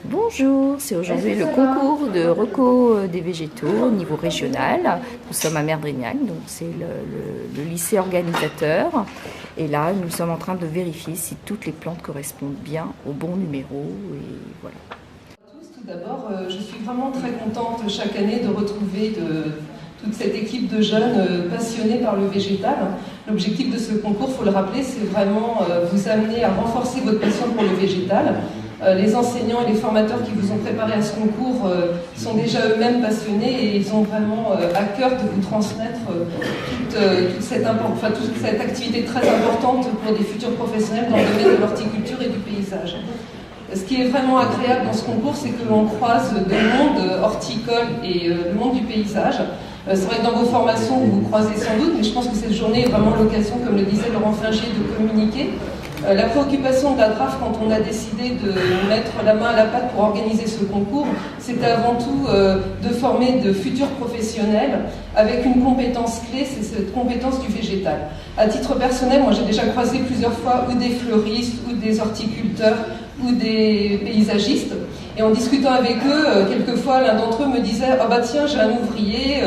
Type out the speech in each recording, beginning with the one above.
Bonjour, c'est aujourd'hui le concours de reco des végétaux au niveau régional. Nous sommes à Merdrignac, donc c'est le lycée organisateur. Et là, nous sommes en train de vérifier si toutes les plantes correspondent bien au bon numéro. Et voilà. Tout d'abord, je suis vraiment très contente chaque année de retrouver toute cette équipe de jeunes passionnés par le végétal. L'objectif de ce concours, il faut le rappeler, c'est vraiment vous amener à renforcer votre passion pour le végétal. Les enseignants et les formateurs qui vous ont préparé à ce concours sont déjà eux-mêmes passionnés et ils ont vraiment à cœur de vous transmettre toute cette activité très importante pour des futurs professionnels dans le domaine de l'horticulture et du paysage. Ce qui est vraiment agréable dans ce concours, c'est que l'on croise le monde horticole et le monde du paysage. C'est vrai que dans vos formations, vous vous croisez sans doute, mais je pense que cette journée est vraiment l'occasion, comme le disait Laurent Fingier, de communiquer. La préoccupation de la DRAF, quand on a décidé de mettre la main à la pâte pour organiser ce concours, c'était avant tout de former de futurs professionnels avec une compétence clé, c'est cette compétence du végétal. À titre personnel, moi j'ai déjà croisé plusieurs fois ou des fleuristes, ou des horticulteurs, ou des paysagistes. Et en discutant avec eux, quelquefois l'un d'entre eux me disait « Ah bah tiens, j'ai un ouvrier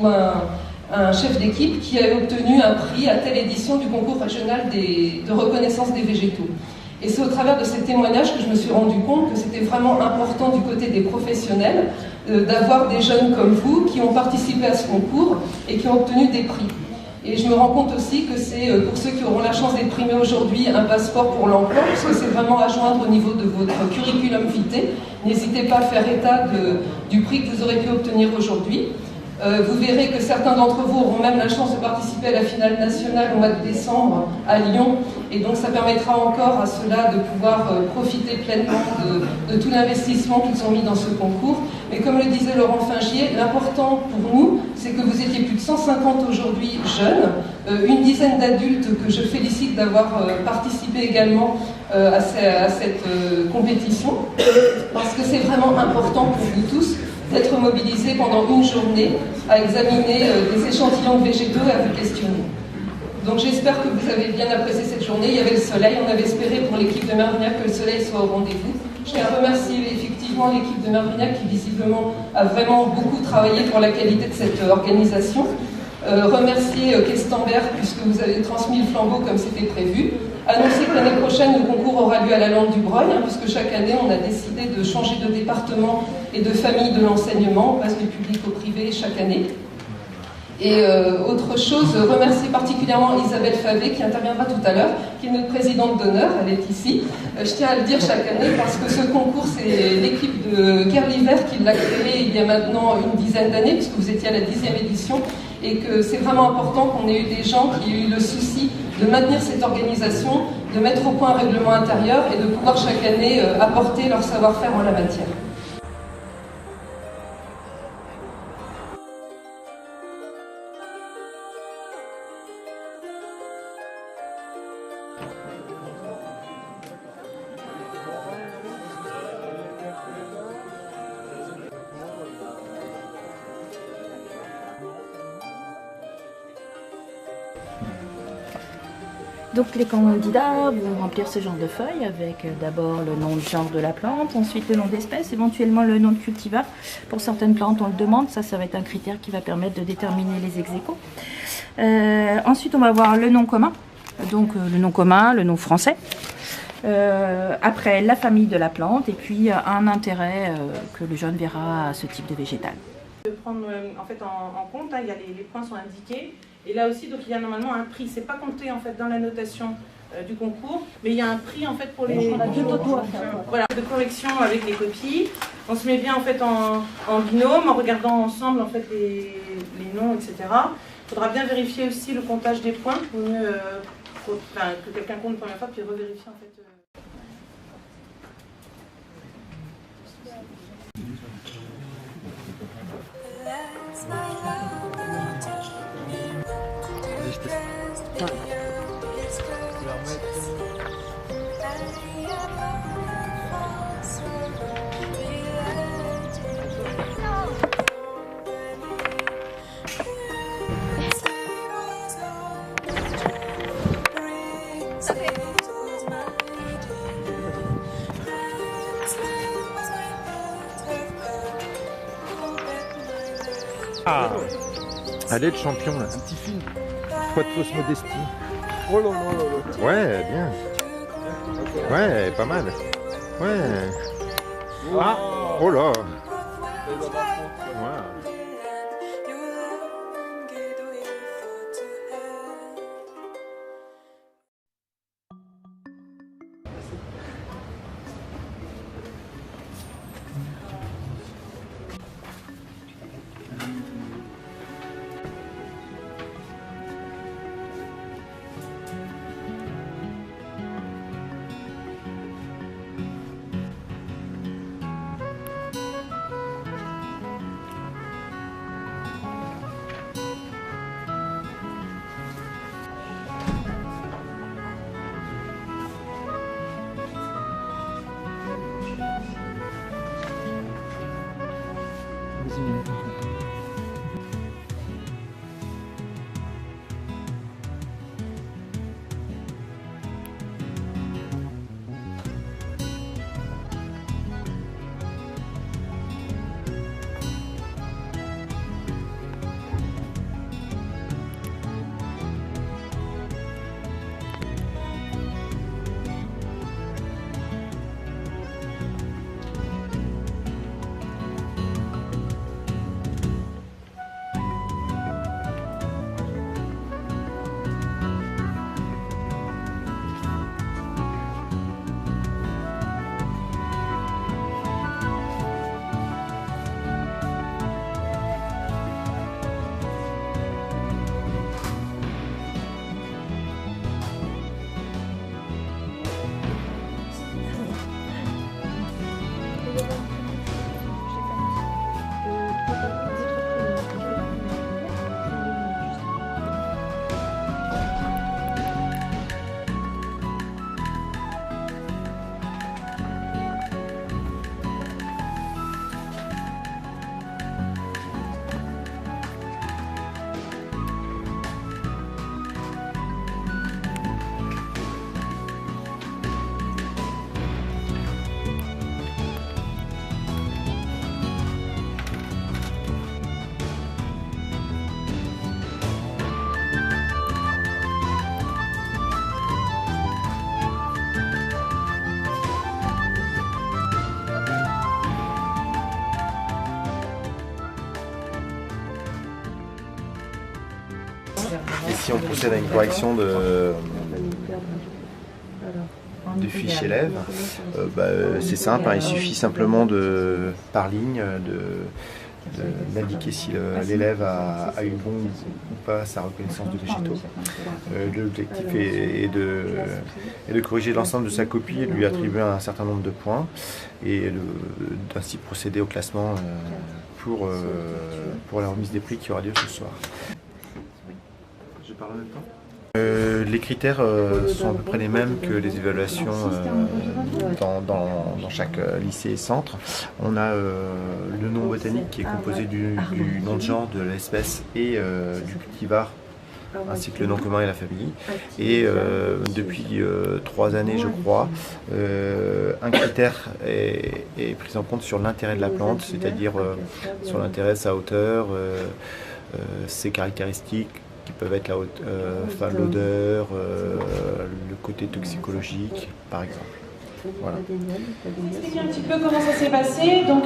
ou un chef d'équipe qui a obtenu un prix à telle édition du concours régional de reconnaissance des végétaux. » Et c'est au travers de ces témoignages que je me suis rendu compte que c'était vraiment important du côté des professionnels d'avoir des jeunes comme vous qui ont participé à ce concours et qui ont obtenu des prix. Et je me rends compte aussi que c'est, pour ceux qui auront la chance d'être primés aujourd'hui, un passeport pour l'emploi, parce que c'est vraiment à joindre au niveau de votre curriculum vitae. N'hésitez pas à faire état du prix que vous aurez pu obtenir aujourd'hui. Vous verrez que certains d'entre vous auront même la chance de participer à la finale nationale au mois de décembre à Lyon. Et donc ça permettra encore à ceux-là de pouvoir profiter pleinement de tout l'investissement qu'ils ont mis dans ce concours. Mais comme le disait Laurent Fingier, l'important pour nous, c'est que vous étiez plus de 150 aujourd'hui jeunes, une dizaine d'adultes que je félicite d'avoir participé également à cette compétition, parce que c'est vraiment important pour vous tous d'être mobilisés pendant une journée à examiner des échantillons de végétaux et à vous questionner. Donc j'espère que vous avez bien apprécié cette journée. Il y avait le soleil, on avait espéré pour l'équipe de Merdrignac que le soleil soit au rendez-vous. Je tiens à remercier effectivement l'équipe de Merdrignac qui visiblement a vraiment beaucoup travaillé pour la qualité de cette organisation. Remercier Questenberg puisque vous avez transmis le flambeau comme c'était prévu. Annoncer que l'année prochaine, le concours aura lieu à la Lande du Breuil, puisque chaque année, on a décidé de changer de département et de famille de l'enseignement. On passe du public au privé chaque année. Et autre chose, remercier particulièrement Isabelle Favé, qui interviendra tout à l'heure, qui est notre présidente d'honneur, elle est ici. Je tiens à le dire chaque année, parce que ce concours, c'est l'équipe de Kerliver qui l'a créé il y a maintenant une dizaine d'années, puisque vous étiez à la 10e édition, et que c'est vraiment important qu'on ait eu des gens qui aient eu le souci de maintenir cette organisation, de mettre au point un règlement intérieur et de pouvoir chaque année apporter leur savoir-faire en la matière. Donc les candidats vont remplir ce genre de feuille avec d'abord le nom de genre de la plante, ensuite le nom d'espèce, éventuellement le nom de cultivar. Pour certaines plantes on le demande, ça va être un critère qui va permettre de déterminer les ex-aequo. Ensuite on va voir le nom commun, donc le nom commun, le nom français. Après la famille de la plante et puis un intérêt que le jeune verra à ce type de végétal. De prendre en fait en compte, il y a les points sont indiqués. Et là aussi, donc il y a normalement un prix. C'est pas compté en fait dans la notation du concours, mais il y a un prix en fait pour les voilà, de correction avec les copies. On se met bien en fait en binôme, en regardant ensemble en fait les noms, etc. Il faudra bien vérifier aussi le comptage des points, pour mieux que quelqu'un compte une première fois puis revérifier en fait. Ah, allez le champion là. Un petit film. Pas de fausse modestie. Oh là là là là. Ouais, bien. Ouais, pas mal. Ouais. Ah, oh là. Ouais. Et si on procède à une correction du fiche élève, c'est simple, hein, il suffit simplement par ligne d'indiquer si l'élève a eu bon ou pas sa reconnaissance de végétaux. L'objectif est de corriger l'ensemble de sa copie et de lui attribuer un certain nombre de points et d'ainsi procéder au classement pour la remise des prix qui aura lieu ce soir. Je parle en même temps. Les critères sont à peu près les mêmes que les évaluations dans chaque lycée et centre. On a le nom botanique qui est composé du nom de genre, de l'espèce et du cultivar, ainsi que le nom commun et la famille. Et depuis 3 années, je crois, un critère est pris en compte sur l'intérêt de la plante, c'est-à-dire sur l'intérêt, sa hauteur, ses caractéristiques, qui peuvent être l'odeur, le côté toxicologique, par exemple. Voilà. Expliquez un petit peu comment ça s'est passé. Donc,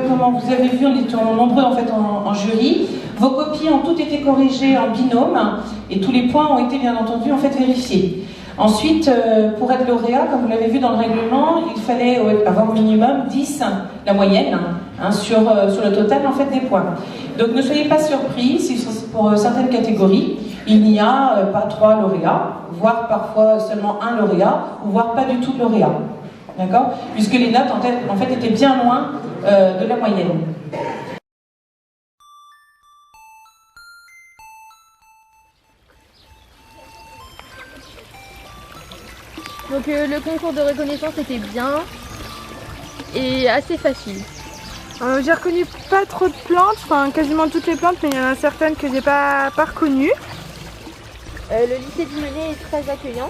comment vous avez vu, on était nombreux en fait en jury. Vos copies ont toutes été corrigées en binôme et tous les points ont été bien entendu en fait vérifiés. Ensuite, pour être lauréat, comme vous l'avez vu dans le règlement, il fallait avoir au minimum 10, la moyenne, sur le total en fait des points. Donc ne soyez pas surpris si pour certaines catégories, il n'y a pas 3 lauréats, voire parfois seulement 1 lauréat, ou voire pas du tout de lauréat. D'accord ? Puisque les notes en fait étaient bien loin de la moyenne. Donc le concours de reconnaissance était bien et assez facile. J'ai reconnu pas trop de plantes, enfin quasiment toutes les plantes, mais il y en a certaines que j'ai pas reconnues. Le lycée du Menet est très accueillant.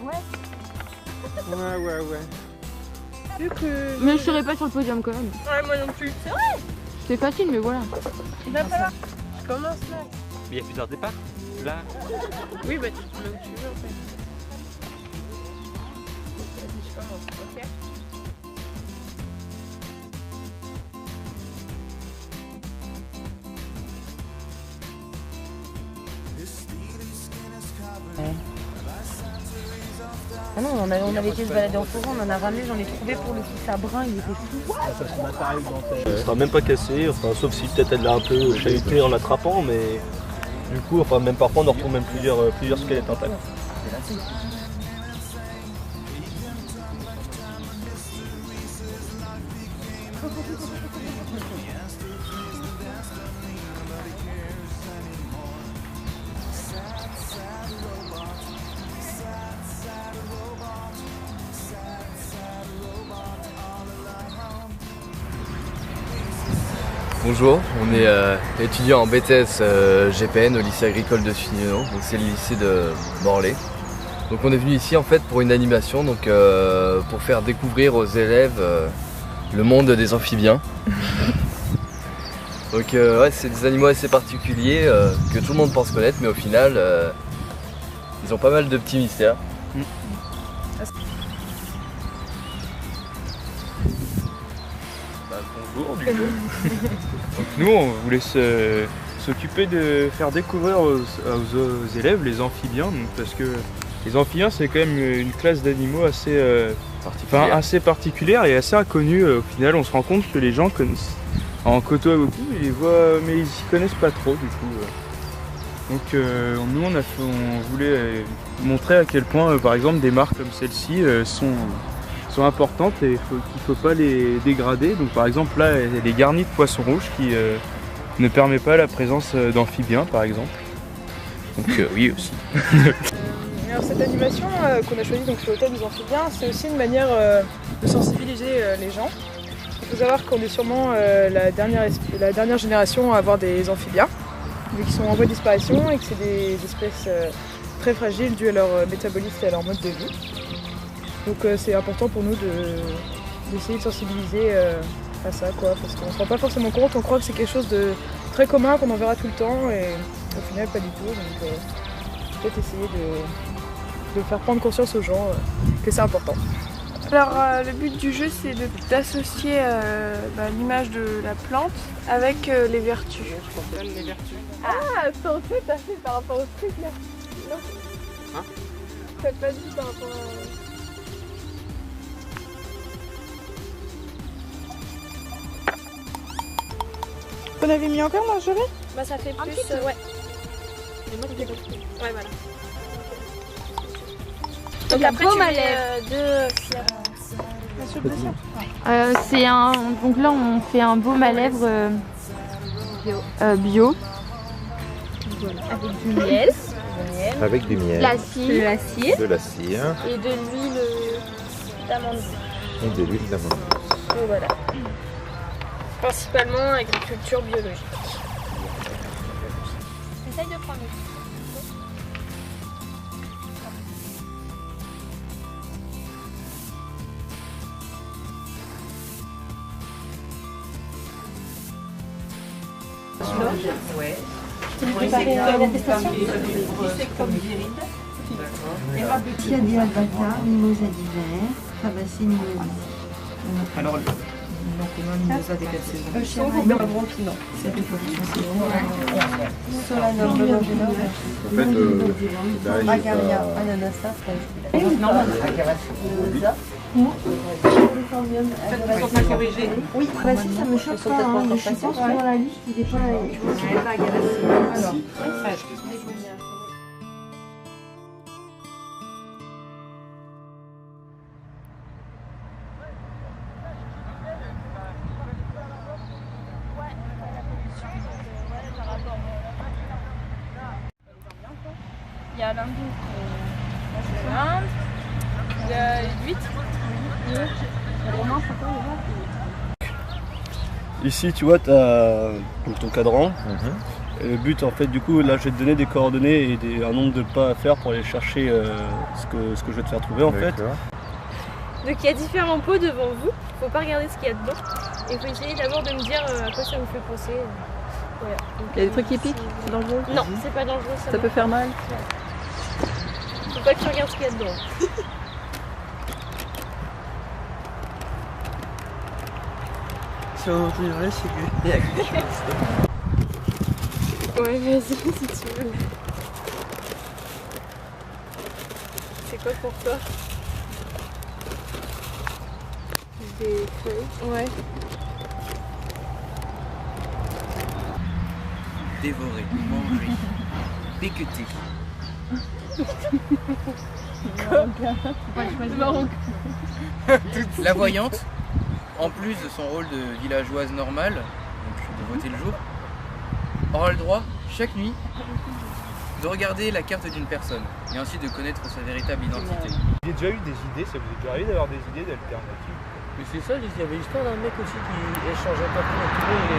Ouais. Mais je serais pas sur le podium quand même. Ouais, moi non plus. C'est vrai. C'est facile, mais voilà. Il va falloir. Je commence là. Mais il y a plusieurs départs. Là. Oui, bah tu peux là où tu veux en fait. Vas-y, je commence, ok. Ah non, on avait été se balader en forêt, on en a ramené, j'en ai trouvé pour le coup, ça brun, il était fou. Ça sera même pas cassé, enfin, sauf si peut-être elle l'a un peu chahuté en l'attrapant, mais du coup, enfin, même parfois on en retrouve même plusieurs squelettes intacts. Bonjour, on est étudiant en BTS GPN au lycée agricole de Sugnano, donc c'est le lycée de Morlaix. Donc on est venu ici en fait pour une animation, donc pour faire découvrir aux élèves le monde des amphibiens. Donc ouais, c'est des animaux assez particuliers que tout le monde pense connaître, mais au final ils ont pas mal de petits mystères. Bonjour du coup. Donc nous on voulait s'occuper de faire découvrir aux élèves les amphibiens, donc, parce que les amphibiens c'est quand même une classe d'animaux assez particulière et assez inconnue. Au final on se rend compte que les gens connaissent, en côtoient beaucoup, ils les voient mais ils s'y connaissent pas trop du coup. Donc nous on voulait montrer à quel point par exemple des marques comme celle-ci sont importantes et qu'il ne faut pas les dégrader. Donc par exemple là elle est garnie de poissons rouges qui ne permet pas la présence d'amphibiens par exemple. Donc oui aussi. Alors cette animation qu'on a choisie sur l'hôtel des amphibiens, c'est aussi une manière de sensibiliser les gens. Il faut savoir qu'on est sûrement la dernière génération à avoir des amphibiens, vu qu'ils sont en voie de disparition et que c'est des espèces très fragiles dues à leur métabolisme et à leur mode de vie. Donc c'est important pour nous d'essayer de sensibiliser à ça, quoi, parce qu'on ne se rend pas forcément compte, on croit que c'est quelque chose de très commun, qu'on en verra tout le temps, et au final pas du tout. Donc peut-être essayer de faire prendre conscience aux gens que c'est important. Alors le but du jeu c'est d'associer l'image de la plante avec les vertus. Ah, attends, t'as fait par rapport au truc là. Non. Hein? T'as pas dit par rapport à... Vous l'avez mis encore dans le jury? Bah ça fait plus, ouais. Ouais, voilà. Donc après tu mets deux c'est un... Donc là on fait un baume à lèvres bio. Voilà. Avec du miel. Avec du miel. De la cire. De la cire. Et de l'huile d'amande. Et de l'huile d'amande. Et voilà. Principalement agriculture biologique. Essaye de prendre. Ouais. Chiadia albata, mimosa d'hiver, Fabacie mimosa. Alors, non, comment mimosa des 4 saisons? Non. Solanum, Bologeno, Magaria, Ananassa, Non, oui, bah si ça me choque pas, hein, mais je pense que dans la liste il est pas... Alors, il y a l'hindou qui mange de l'Inde, il y a l'huître, le romain, c'est quoi déjà? Ici, tu vois, tu as ton cadran. Et le but, en fait, du coup, là, je vais te donner des coordonnées et un nombre de pas à faire pour aller chercher ce que je vais te faire trouver, en fait. Donc il y a différents pots devant vous, il ne faut pas regarder ce qu'il y a dedans. Il faut essayer d'abord de me dire à quoi ça vous fait penser. Voilà. Il y a des trucs épiques, c'est dangereux? Non, c'est pas dangereux. Ça peut faire mal? Ouais. Faut pas que tu regardes ce qu'il y a dedans. Si on dirait, c'est qu'il y a quelque chose. Ouais, vas-y si tu veux. C'est quoi pour toi? Des feuilles. Ouais. Dévorer, manger, piqueter. La voyante, en plus de son rôle de villageoise normale, donc de voter le jour, aura le droit, chaque nuit, de regarder la carte d'une personne et ensuite de connaître sa véritable identité. J'ai déjà eu des idées, ça vous est déjà arrivé d'avoir des idées d'alternatives? Mais c'est ça, il y avait l'histoire d'un mec aussi qui échangeait pas pour tout le monde.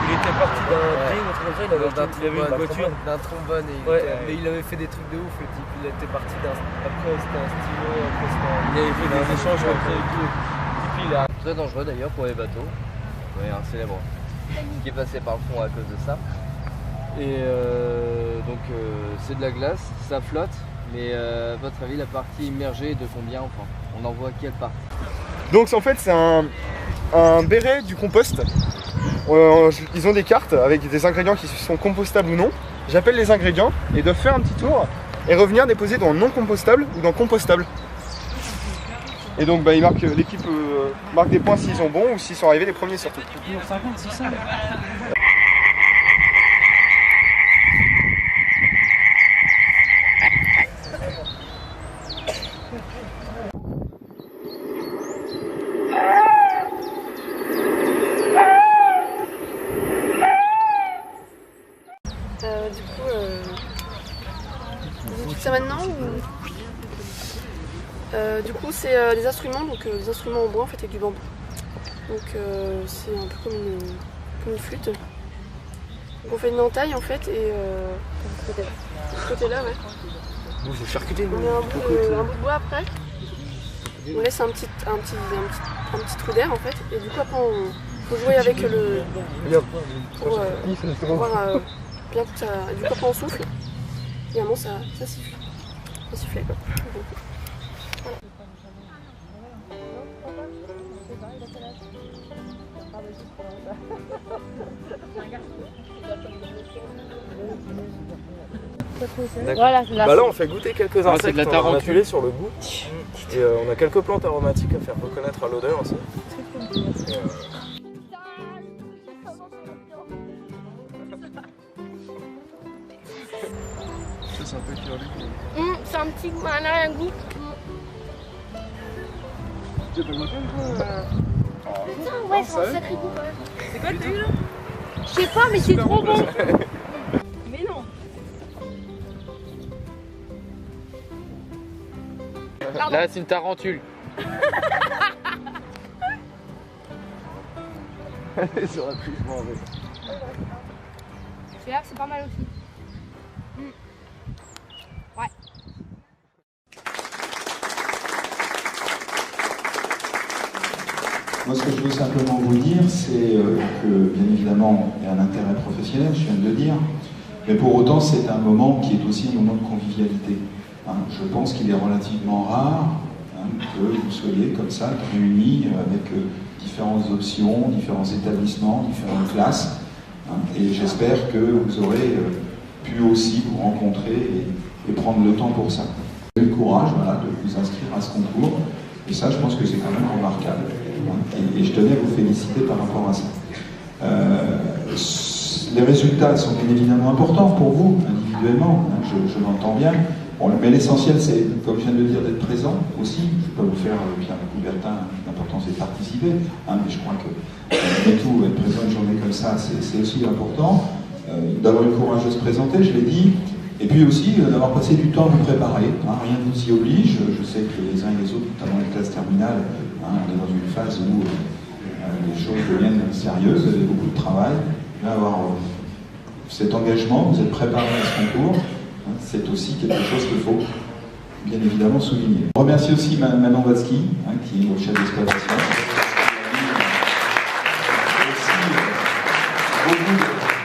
Il était parti d'un train ou un truc comme ça, il avait une voiture. D'un trombone, mais il avait fait des trucs de ouf. Le type, il était parti après c'était un stylo, après c'était un... Il avait fait des échanges entre et tout. Très dangereux d'ailleurs pour les bateaux. Ouais, un célèbre qui est passé par le fond à cause de ça. Et donc c'est de la glace, ça flotte. Mais à votre avis, la partie immergée est de combien enfin? On en voit quelle partie? Donc en fait c'est un béret du compost. Ils ont des cartes avec des ingrédients qui sont compostables ou non. J'appelle les ingrédients et ils doivent faire un petit tour et revenir déposer dans non compostable ou dans compostable. Et donc bah, l'équipe marque des points s'ils sont bons ou s'ils sont arrivés les premiers surtout. C'est ça. Vous écoutez ça maintenant ou... Du coup c'est des instruments, donc des instruments en bois en fait avec du bambou. Donc c'est un peu comme une flûte. Donc on fait une entaille en fait et de ce côté-là ouais. On met un bout de bois après. On laisse un petit trou d'air en fait et du coup après on faut jouer avec le pour voir bien que ça. Du coup après on souffle. Et à un moment ça siffle. Ça sifflait quoi. Voilà. Voilà, c'est bah là on fait goûter quelques insectes, c'est de la on a tarentule. tué sur le bout. Et on a quelques plantes aromatiques à faire reconnaître à l'odeur aussi. C'est un peu curly. C'est un petit goût, un arrière-goût. Tu peux goûter un peu Ouais, c'est un sacré goût quand même. C'est quoi le thé là? Je sais pas, mais c'est trop bon. Mais non. Là, c'est une tarentule. Ça aurait pu se manger. Celui-là, c'est pas mal aussi. Ouais. Moi, ce que je veux simplement vous dire, c'est que, bien évidemment, il y a un intérêt professionnel, je viens de le dire, mais pour autant, c'est un moment qui est aussi un moment de convivialité. Je pense qu'il est relativement rare que vous soyez comme ça, réunis avec différentes options, différents établissements, différentes classes, et j'espère que vous aurez pu aussi vous rencontrer et prendre le temps pour ça. Vous avez le courage voilà, de vous inscrire à ce concours, et ça, je pense que c'est quand même remarquable. Et je tenais à vous féliciter par rapport à ça. Les résultats sont bien évidemment importants pour vous, individuellement, je l'entends bien. Bon, mais l'essentiel, c'est, comme je viens de le dire, d'être présent aussi. Je ne vais pas vous faire Pierre Coubertin, l'important c'est de participer, mais je crois que, malgré tout, être présent une journée comme ça, c'est aussi important. D'avoir le courage de se présenter, je l'ai dit, et puis aussi d'avoir passé du temps à vous préparer. Rien ne vous y oblige. Je sais que les uns et les autres, notamment les classes terminales, on est dans une phase où Les choses deviennent sérieuses, vous avez beaucoup de travail. Vous allez avoir cet engagement, vous êtes préparé à ce concours. C'est aussi quelque chose qu'il faut bien évidemment souligner. Je remercie aussi Manon Watzky, qui est au chef d'exploitation.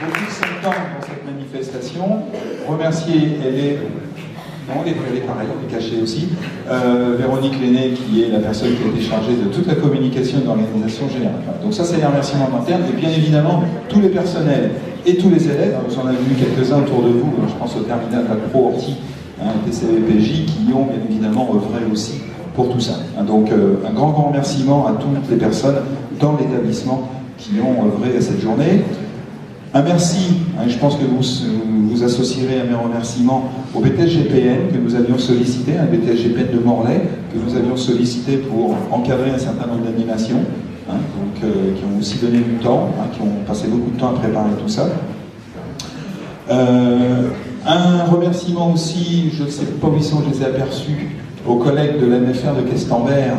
Beaucoup de son temps dans cette manifestation. Remercier, elle est pareille, elle est cachée aussi. Véronique Lenné, qui est la personne qui a été chargée de toute la communication et de l'organisation générale. Donc ça, c'est les remerciements internes. Et bien évidemment, tous les personnels et tous les élèves, vous en avez vu quelques-uns autour de vous, je pense au terminal Pro Orti, TCVPJ, qui ont bien évidemment œuvré aussi pour tout ça. Donc un grand remerciement à toutes les personnes dans l'établissement qui ont œuvré à cette journée. Un merci, je pense que vous associerez à mes remerciements au BTS-GPN que nous avions sollicité, un BTS-GPN de Morlaix, que nous avions sollicité pour encadrer un certain nombre d'animations, qui ont aussi donné du temps, qui ont passé beaucoup de temps à préparer tout ça. Un remerciement aussi, je ne sais pas où ils sont, je les ai aperçus, aux collègues de l'MFR de Questembert,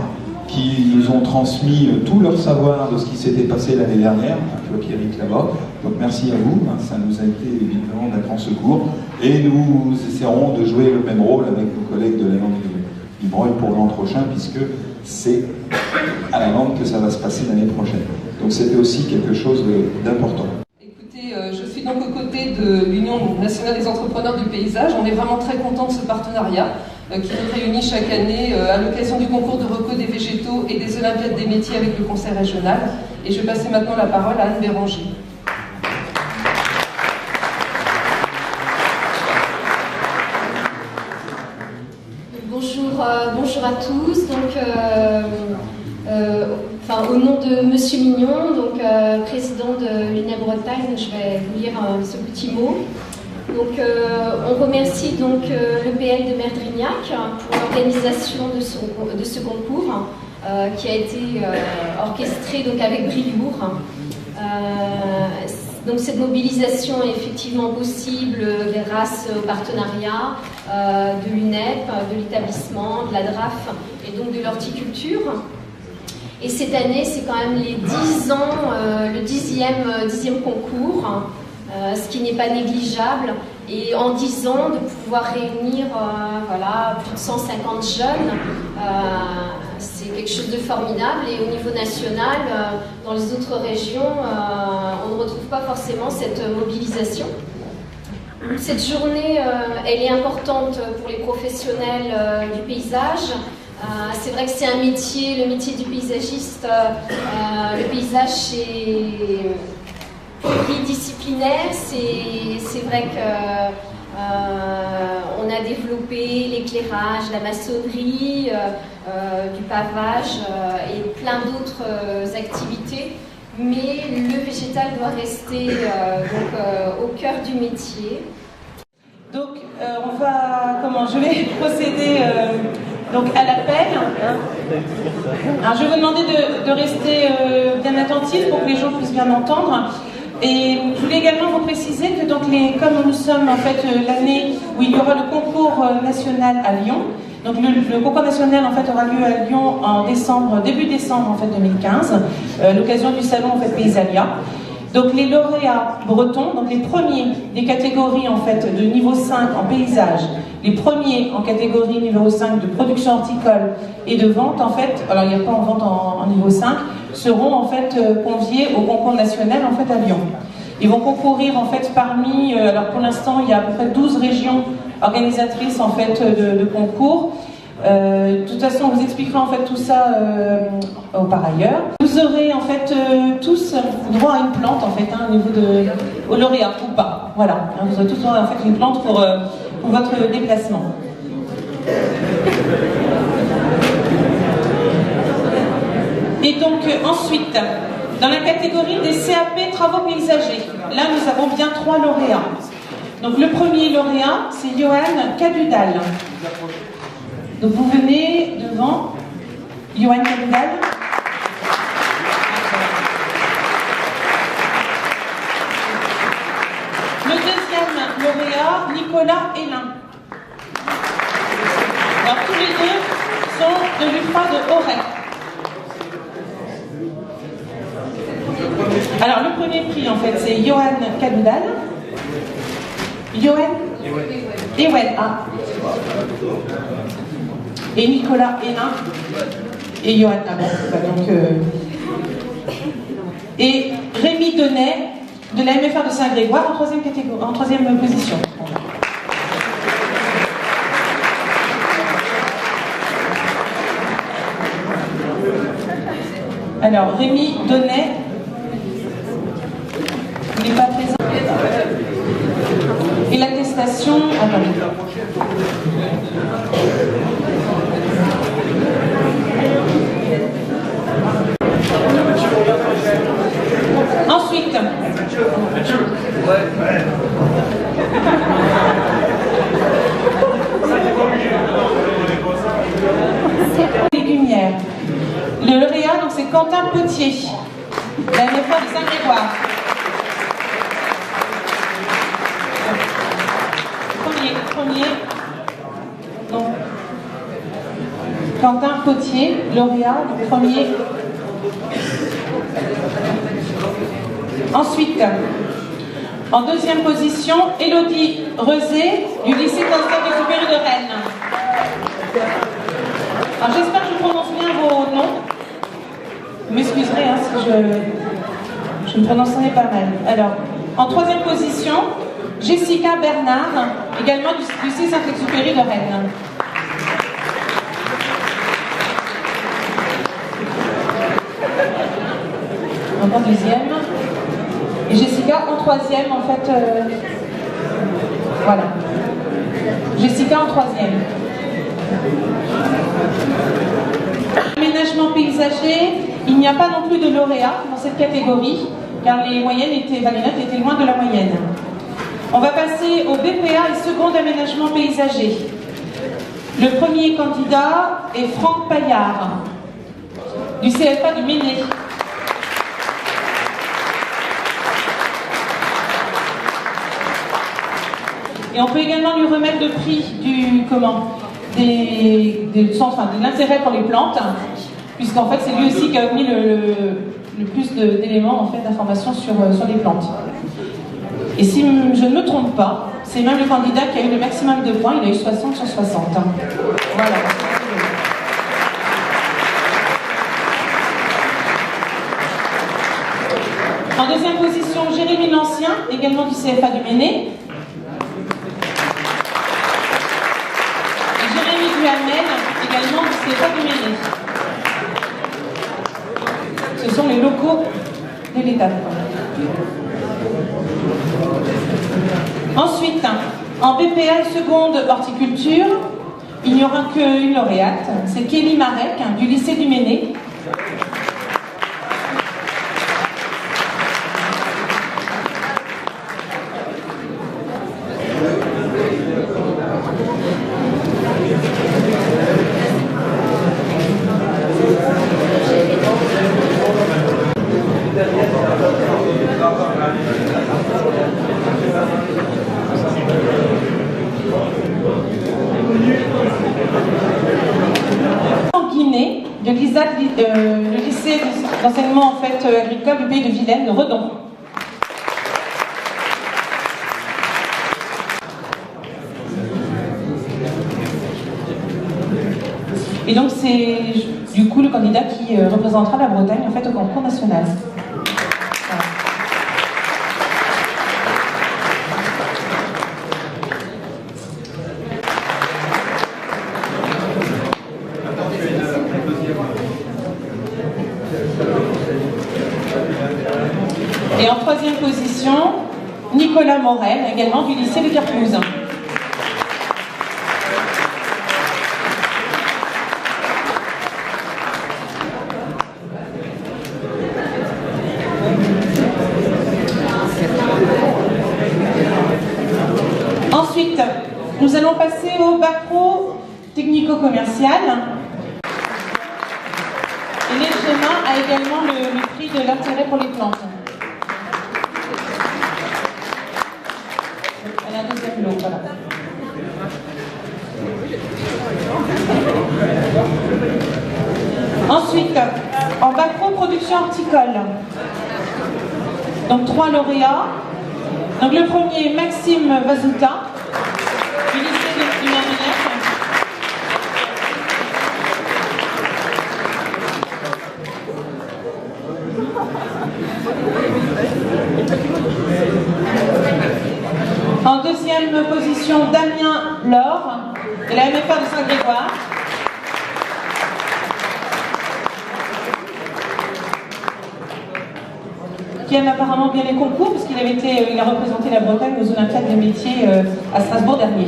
qui nous ont transmis tout leur savoir de ce qui s'était passé l'année dernière, Pierrick là-bas. Donc merci à vous, ça nous a été évidemment d'un grand secours. Et nous essaierons de jouer le même rôle avec nos collègues de la langue du Breuil pour l'an prochain, puisque c'est à la langue que ça va se passer l'année prochaine. Donc c'était aussi quelque chose d'important. Écoutez, je suis donc aux côtés de l'Union nationale des entrepreneurs du paysage. On est vraiment très contents de ce partenariat qui nous réunit chaque année à l'occasion du concours de reco des végétaux et des Olympiades des métiers avec le conseil régional. Et je vais passer maintenant la parole à Anne Béranger. Bonjour à tous. Donc, au nom de Monsieur Mignon, donc président de l'UNEF-Bretagne, je vais vous lire ce petit mot. Donc, on remercie donc l'EPL de Merdrignac pour l'organisation de ce concours qui a été orchestré donc avec bravoure. Donc cette mobilisation est effectivement possible grâce au partenariat de l'UNEP, de l'établissement, de la DRAF et donc de l'horticulture. Et cette année, c'est quand même les 10 ans, le 10e concours, ce qui n'est pas négligeable. Et en 10 ans, de pouvoir réunir plus de 150 jeunes, c'est quelque chose de formidable. Et au niveau national, dans les autres régions, on ne retrouve pas forcément cette mobilisation. Cette journée, elle est importante pour les professionnels du paysage. C'est vrai que c'est un métier, le métier du paysagiste. Le paysage, c'est pluridisciplinaire. C'est vrai que on a développé l'éclairage, la maçonnerie, du pavage et plein d'autres activités. Mais le végétal doit rester au cœur du métier. Donc, je vais procéder donc à l'appel. Alors, je vais vous demander de rester bien attentifs pour que les gens puissent bien entendre. Et je voulais également vous préciser que donc comme nous sommes en fait l'année où il y aura le concours national à Lyon, donc le concours national en fait aura lieu à Lyon en décembre, début décembre en fait 2015, l'occasion du salon en fait Paysalia. Donc les lauréats bretons, donc les premiers des catégories en fait de niveau 5 en paysage, les premiers en catégorie niveau 5 de production horticole et de vente en fait, alors il n'y a pas en vente en niveau 5, seront en fait conviés au concours national en fait à Lyon. Ils vont concourir en fait parmi, alors pour l'instant il y a à peu près 12 régions organisatrices en fait de concours. De toute façon, on vous expliquera en fait tout ça par ailleurs. Vous aurez en fait tous droit à une plante en fait au niveau au lauréat ou pas. Voilà, vous aurez tous droit en fait une plante pour votre déplacement. Et donc ensuite, dans la catégorie des CAP travaux paysagers, là nous avons bien 3 lauréats. Donc le premier lauréat, c'est Johan Cadudal. Donc vous venez devant Johan Cadudal. Le deuxième lauréat, Nicolas Hélin. Alors tous les deux sont de l'UFRA de Auray. premier prix en fait, c'est Johan Kaloudal. Johan Ewen, ah. Et Nicolas Hénin. Et Johan, ah bon, bah donc... Et Rémi Donnet, de la MFR de Saint-Grégoire, en troisième position. Alors, Rémi Donnet, il n'est pas présent. Et l'attestation, ensuite, légumière. Le lauréat, donc c'est Quentin Potier, la MFA de Saint-Grégoire. Premier. Donc, Quentin Potier, lauréat, premier. Ensuite, en deuxième position, Élodie Rezé, du lycée Constantine supérieur de Rennes. Alors j'espère que je prononce bien vos noms. Vous m'excuserez hein, si je me prononcerai pas mal. Alors, en troisième position, Jessica Bernard, également du lycée Saint-Exupéry de Rennes. Encore deuxième. Et Jessica en troisième, en fait. Voilà. Jessica en troisième. Aménagement paysager, il n'y a pas non plus de lauréat dans cette catégorie, car les notes étaient loin de la moyenne. On va passer au BPA et second aménagement paysager. Le premier candidat est Franck Paillard, du CFA du Méné. Et on peut également lui remettre le prix de l'intérêt pour les plantes, puisqu'en fait c'est lui aussi qui a mis le plus d'éléments en fait, d'informations sur les plantes. Et si je ne me trompe pas, c'est même le candidat qui a eu le maximum de points, il a eu 60 sur 60. Voilà. En deuxième position, Jérémy Lancien, également du CFA du Méné. Également du CFA du Méné. Ce sont les locaux de l'État. Ensuite, en BPA seconde horticulture, il n'y aura qu'une lauréate, c'est Kelly Marek du lycée du Méné. Le lycée d'enseignement en fait, agricole du pays de Vilaine, de Redon. Et donc c'est du coup le candidat qui représentera la Bretagne en fait, au concours national. Voilà. Et en troisième position, Nicolas Morel, également du lycée de Carpouze. Ensuite, nous allons passer au bac pro technico-commercial. Et l'EGMA a également le prix de l'intérêt pour les plantes. Elle a un deuxième lot, voilà. Ensuite, en bac pro production horticole. Donc 3 lauréats. Donc le premier, Maxime Vazouta, du lycée de Marmillac. En deuxième position, Damien Laure, de la MFR de Saint-Grégoire. Qui aime apparemment bien les concours, parce il a représenté la Bretagne aux Olympiades des métiers à Strasbourg dernier.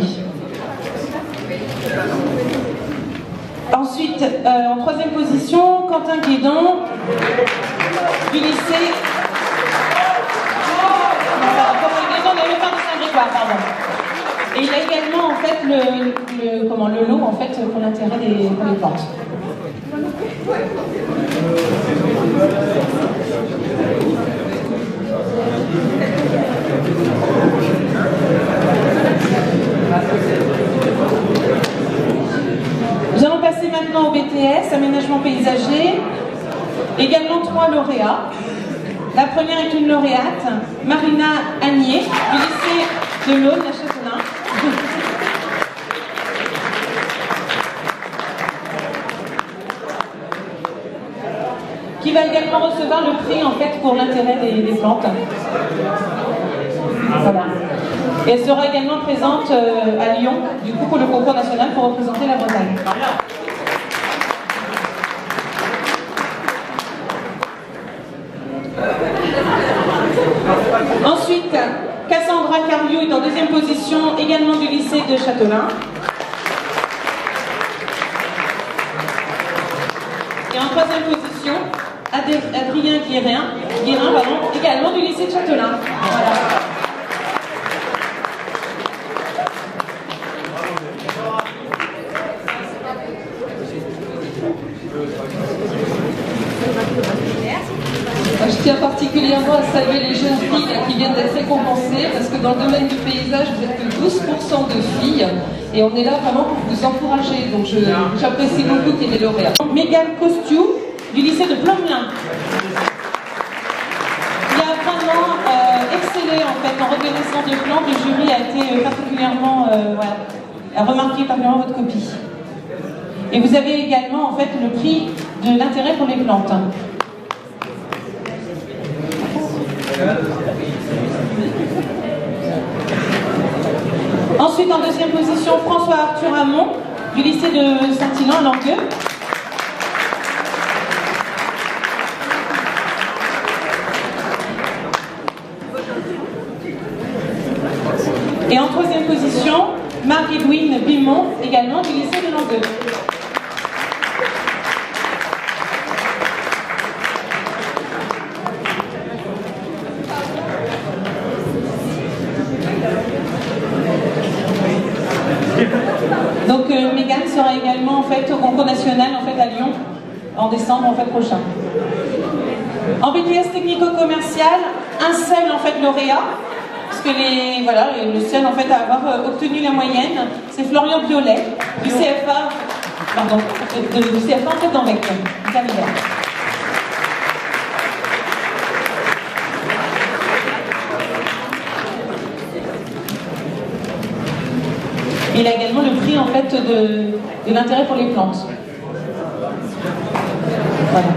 Ensuite, en troisième position, Quentin Guédon, du lycée... Et il a également en fait le lot en fait pour l'intérêt pour les plantes. Nous allons passer maintenant au BTS, aménagement paysager. Également 3 lauréats. La première est une lauréate, Marina Agnier, du lycée de l'Aune à Châtelain. Qui va également recevoir le prix en fait pour l'intérêt des plantes. Voilà. Et elle sera également présente à Lyon, du coup pour le concours national pour représenter la Bretagne. Ensuite, Cassandra Cariou est en deuxième position, également du lycée de Châtelain. Et en troisième position, Adrien Guérin, également du lycée de Châtelain. Voilà. Je tiens particulièrement à saluer les jeunes filles qui viennent d'être récompensées, parce que dans le domaine du paysage, vous êtes que 12% de filles, et on est là vraiment pour vous encourager. Donc j'apprécie beaucoup qu'il y ait des lauréats. Mégane Costiou, du lycée de Plomblin. Il a vraiment excellé en fait en reconnaissance de plantes. Le jury a été particulièrement a remarqué particulièrement votre copie. Et vous avez également en fait le prix de l'intérêt pour les plantes. Ensuite, en deuxième position, François Arthur Hamon, du lycée de Saint-Ilan à Langueux. Et en troisième position, Marc-Edwin Bimon, également du lycée de Langueux. Donc Mégane sera également en fait au concours national en fait à Lyon en décembre en fait prochain. En BTS technico-commercial, un seul en fait lauréat, parce que le seul en fait à avoir obtenu la moyenne, c'est Florian Violet du CFA, du CFA en fait d'Anvec, Il a également le prix en fait de l'intérêt pour les plantes. Voilà.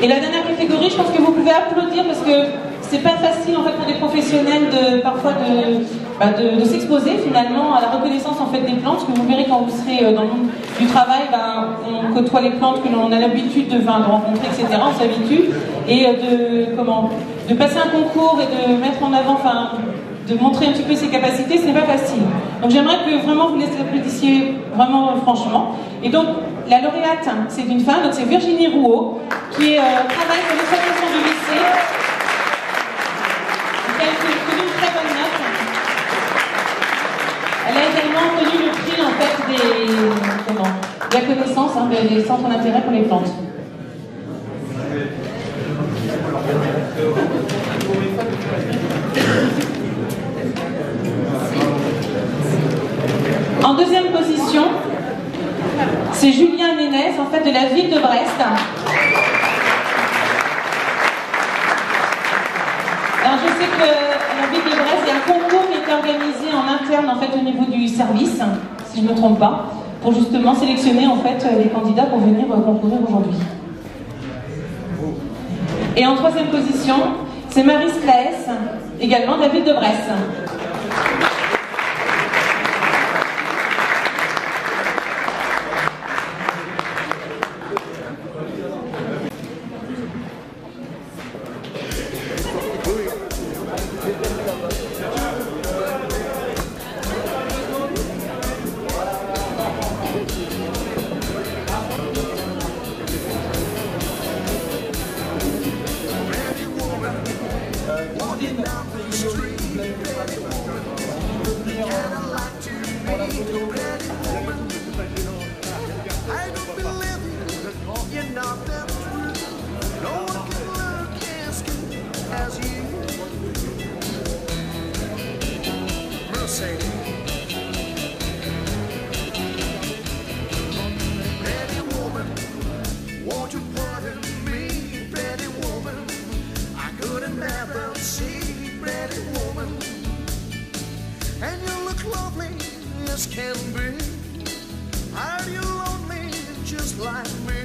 Et la dernière catégorie, je pense que vous pouvez applaudir parce que c'est pas facile en fait pour des professionnels parfois de s'exposer finalement à la reconnaissance en fait des plantes, parce que vous verrez quand vous serez dans le monde du travail, on côtoie les plantes que l'on a l'habitude de rencontrer, etc. On s'habitue et de passer un concours et de mettre en avant, de montrer un petit peu ses capacités, ce n'est pas facile. Donc j'aimerais que vraiment vous les applaudissiez vraiment franchement. Et donc la lauréate, c'est une femme, donc c'est Virginie Rouault, qui travaille sur l'exploitation du lycée. Elle a obtenu une très bonne note. Elle a également obtenu le prix en fait de la connaissance des centres d'intérêt pour les plantes. En deuxième position, c'est Julien Ménez, en fait, de la ville de Brest. sais que la ville de Brest, il y a un concours qui est organisé en interne en fait au niveau du service, si je ne me trompe pas, pour justement sélectionner en fait les candidats pour venir concourir aujourd'hui. Et en troisième position, c'est Maryse Claes, également de la ville de Brest. Can be. Are you lonely just like me?